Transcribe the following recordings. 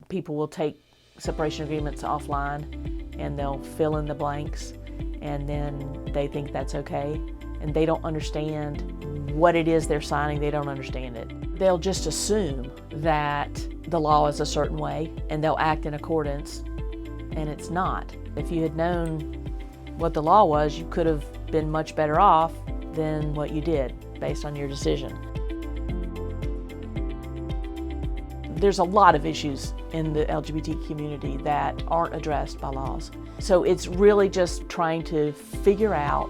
People will take separation agreements offline and they'll fill in the blanks, and then they think that's okay, and they don't understand what it is they're signing. They don't understand it. They'll just assume that the law is a certain way and they'll act in accordance, and it's not. If you had known what the law was, you could have been much better off than what you did based on your decision. There's a lot of issues in the LGBT community that aren't addressed by laws. So it's really just trying to figure out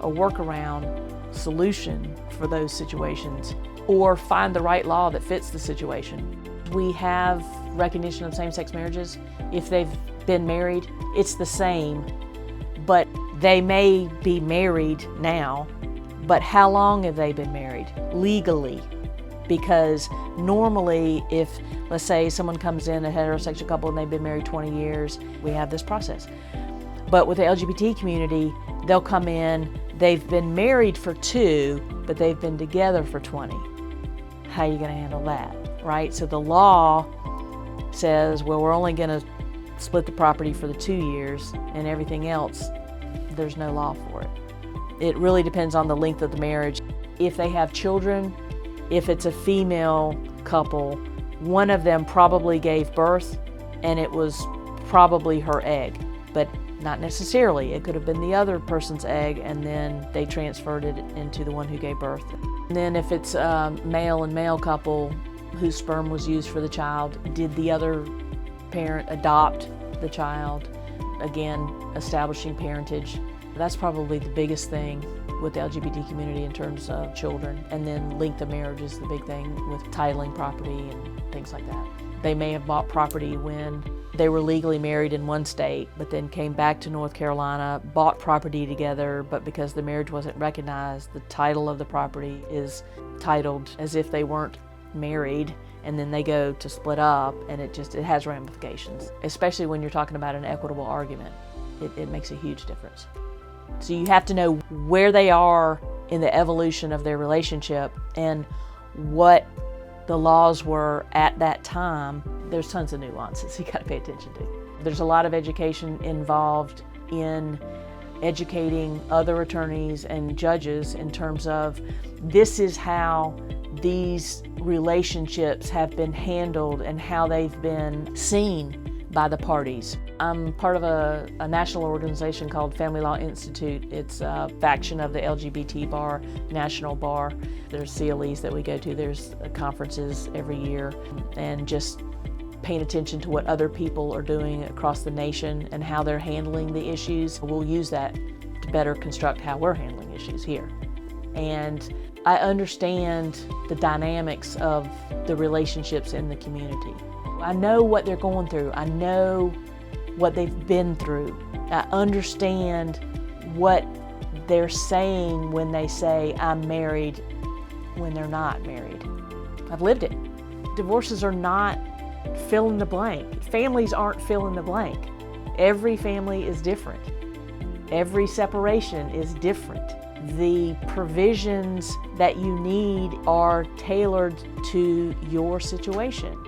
a workaround solution for those situations, or find the right law that fits the situation. We have recognition of same-sex marriages. If they've been married, it's the same, but they may be married now, but how long have they been married legally? Because normally, if, let's say, someone comes in, a heterosexual couple, and they've been married 20 years, we have this process. But with the LGBT community, they'll come in, they've been married for 2, but they've been together for 20. How are you going to handle that, right? So the law says, well, we're only going to split the property for the 2 years, and everything else, there's no law for it. It really depends on the length of the marriage. If they have children, if it's a female couple, one of them probably gave birth, and it was probably her egg, but not necessarily. It could have been the other person's egg, and then they transferred it into the one who gave birth. And then if it's a male and male couple whose sperm was used for the child, did the other parent adopt the child? Again, establishing parentage. That's probably the biggest thing with the LGBT community in terms of children. And then length of marriage is the big thing with titling property and things like that. They may have bought property when they were legally married in one state, but then came back to North Carolina, bought property together, but because the marriage wasn't recognized, the title of the property is titled as if they weren't married, and then they go to split up, and it has ramifications. Especially when you're talking about an equitable argument, it makes a huge difference. So you have to know where they are in the evolution of their relationship and what the laws were at that time. There's tons of nuances you gotta pay attention to. There's a lot of education involved in educating other attorneys and judges in terms of this is how these relationships have been handled and how they've been seen by the parties. I'm part of a national organization called Family Law Institute. It's a faction of the LGBT bar, national bar. There's CLEs that we go to, there's conferences every year, and just paying attention to what other people are doing across the nation and how they're handling the issues. We'll use that to better construct how we're handling issues here. And I understand the dynamics of the relationships in the community. I know what they're going through. I know what they've been through. I understand what they're saying when they say, I'm married, when they're not married. I've lived it. Divorces are not fill in the blank. Families aren't fill in the blank. Every family is different. Every separation is different. The provisions that you need are tailored to your situation.